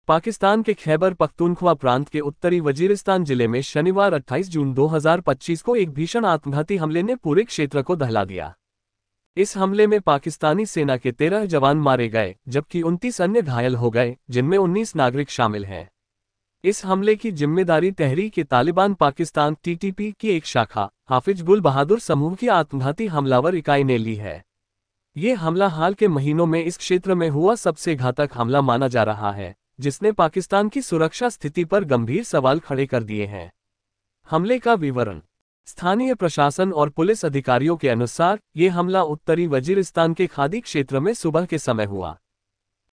पाकिस्तान के खैबर पख्तूनख्वा प्रांत के उत्तरी वजीरिस्तान जिले में शनिवार 28 जून 2025 को एक भीषण आत्मघाती हमले ने पूरे क्षेत्र को दहला दिया। इस हमले में पाकिस्तानी सेना के 13 जवान मारे गए जबकि 29 अन्य घायल हो गए, जिनमें 19 नागरिक शामिल हैं। इस हमले की जिम्मेदारी तहरीक-ए-तालिबान पाकिस्तान (TTP) की एक शाखा हाफिज गुल बहादुर समूह की आत्मघाती हमलावर इकाई ने ली है। ये हमला हाल के महीनों में इस क्षेत्र में हुआ सबसे घातक हमला माना जा रहा है, जिसने पाकिस्तान की सुरक्षा स्थिति पर गंभीर सवाल खड़े कर दिए हैं। हमले का विवरण। स्थानीय प्रशासन और पुलिस अधिकारियों के अनुसार ये हमला उत्तरी वजीरिस्तान के खादी क्षेत्र में सुबह के समय हुआ।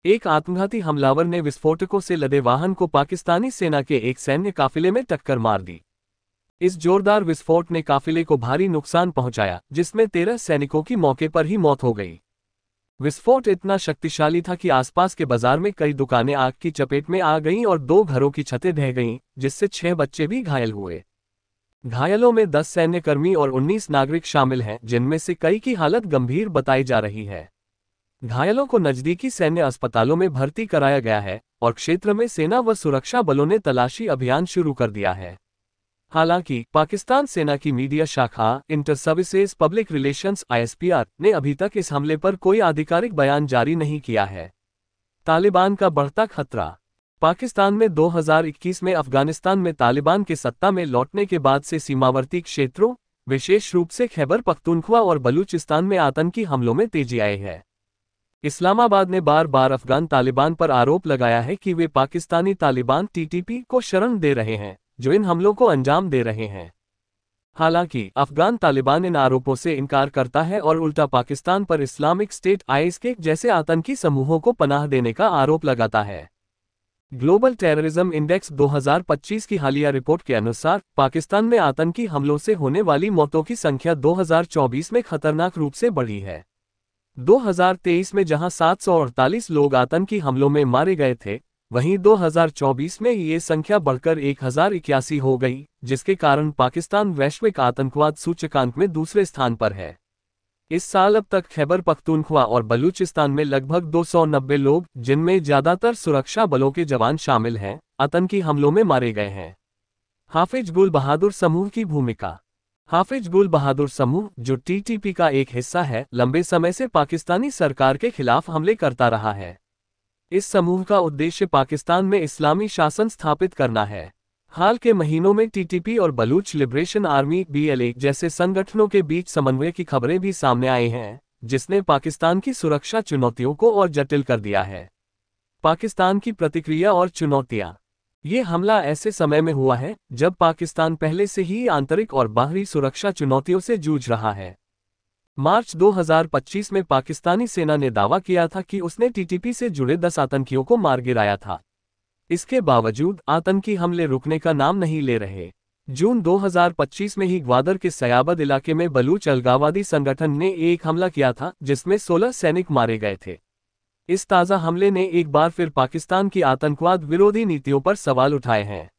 एक आत्मघाती हमलावर ने विस्फोटकों से लदे वाहन को पाकिस्तानी सेना के एक सैन्य काफिले में टक्कर मार दी। इस जोरदार विस्फोट ने काफिले को भारी नुकसान पहुंचाया, जिसमें 13 सैनिकों की मौके पर ही मौत हो गई। विस्फोट इतना शक्तिशाली था कि आसपास के बाजार में कई दुकानें आग की चपेट में आ गईं और 2 घरों की छतें ढह गईं, जिससे 6 बच्चे भी घायल हुए। घायलों में 10 सैन्यकर्मी और 19 नागरिक शामिल हैं, जिनमें से कई की हालत गंभीर बताई जा रही है। घायलों को नजदीकी सैन्य अस्पतालों में भर्ती कराया गया है और क्षेत्र में सेना व सुरक्षा बलों ने तलाशी अभियान शुरू कर दिया है। हालांकि पाकिस्तान सेना की मीडिया शाखा inter services public relations (ISPR) ने अभी तक इस हमले पर कोई आधिकारिक बयान जारी नहीं किया है। तालिबान का बढ़ता खतरा। पाकिस्तान में 2021 में अफगानिस्तान में तालिबान के सत्ता में लौटने के बाद से सीमावर्ती क्षेत्रों, विशेष रूप से खैबर पख्तूनख्वा और बलूचिस्तान में आतंकी हमलों में तेजी आई है। इस्लामाबाद ने बार बार अफगान तालिबान पर आरोप लगाया है कि वे पाकिस्तानी तालिबान (TTP) को शरण दे रहे हैं, जो इन हमलों को अंजाम दे रहे हैं। हालांकि अफगान तालिबान इन आरोपों से इनकार करता है और उल्टा पाकिस्तान पर इस्लामिक स्टेट (IS) जैसे आतंकी समूहों को पनाह देने का आरोप लगाता है। ग्लोबल टेररिज्म इंडेक्स 2025 की हालिया रिपोर्ट के अनुसार पाकिस्तान में आतंकी हमलों से होने वाली मौतों की संख्या 2024 में खतरनाक रूप से बढ़ी है। 2023 में जहां 748 लोग आतंकी हमलों में मारे गए थे, वहीं 2024 में ये संख्या बढ़कर 1081 हो गई, जिसके कारण पाकिस्तान वैश्विक आतंकवाद सूचकांक में दूसरे स्थान पर है। इस साल अब तक खैबर पख्तूनख्वा और बलूचिस्तान में लगभग 290 लोग, जिनमें ज्यादातर सुरक्षा बलों के जवान शामिल हैं, आतंकी हमलों में मारे गए हैं। हाफिज गुल बहादुर समूह की भूमिका। हाफिज गुल बहादुर समूह, जो TTP का एक हिस्सा है, लंबे समय से पाकिस्तानी सरकार के खिलाफ हमले करता रहा है। इस समूह का उद्देश्य पाकिस्तान में इस्लामी शासन स्थापित करना है। हाल के महीनों में TTP और बलूच लिबरेशन आर्मी (BLA) जैसे संगठनों के बीच समन्वय की खबरें भी सामने आई हैं, जिसने पाकिस्तान की सुरक्षा चुनौतियों को और जटिल कर दिया है। पाकिस्तान की प्रतिक्रिया और चुनौतियां। ये हमला ऐसे समय में हुआ है जब पाकिस्तान पहले से ही आंतरिक और बाहरी सुरक्षा चुनौतियों से जूझ रहा है। मार्च 2025 में पाकिस्तानी सेना ने दावा किया था कि उसने TTP से जुड़े 10 आतंकियों को मार गिराया था। इसके बावजूद आतंकी हमले रुकने का नाम नहीं ले रहे। जून 2025 में ही ग्वादर के सयाबद इलाके में बलूच अलगाववादी संगठन ने एक हमला किया था, जिसमें 16 सैनिक मारे गए थे। इस ताज़ा हमले ने एक बार फिर पाकिस्तान की आतंकवाद विरोधी नीतियों पर सवाल उठाए हैं।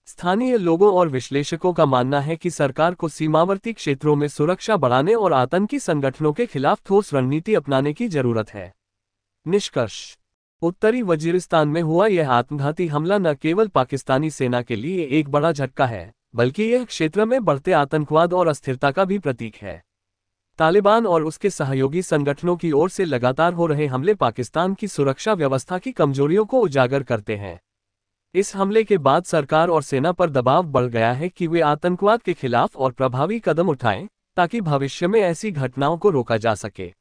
स्थानीय लोगों और विश्लेषकों का मानना है कि सरकार को सीमावर्ती क्षेत्रों में सुरक्षा बढ़ाने और आतंकी संगठनों के खिलाफ ठोस रणनीति अपनाने की जरूरत है। निष्कर्ष। उत्तरी वजीरिस्तान में हुआ यह आत्मघाती हमला न केवल पाकिस्तानी सेना के लिए एक बड़ा झटका है, बल्कि यह क्षेत्र में बढ़ते आतंकवाद और अस्थिरता का भी प्रतीक है। तालिबान और उसके सहयोगी संगठनों की ओर से लगातार हो रहे हमले पाकिस्तान की सुरक्षा व्यवस्था की कमजोरियों को उजागर करते हैं। इस हमले के बाद सरकार और सेना पर दबाव बढ़ गया है कि वे आतंकवाद के खिलाफ और प्रभावी कदम उठाएं, ताकि भविष्य में ऐसी घटनाओं को रोका जा सके।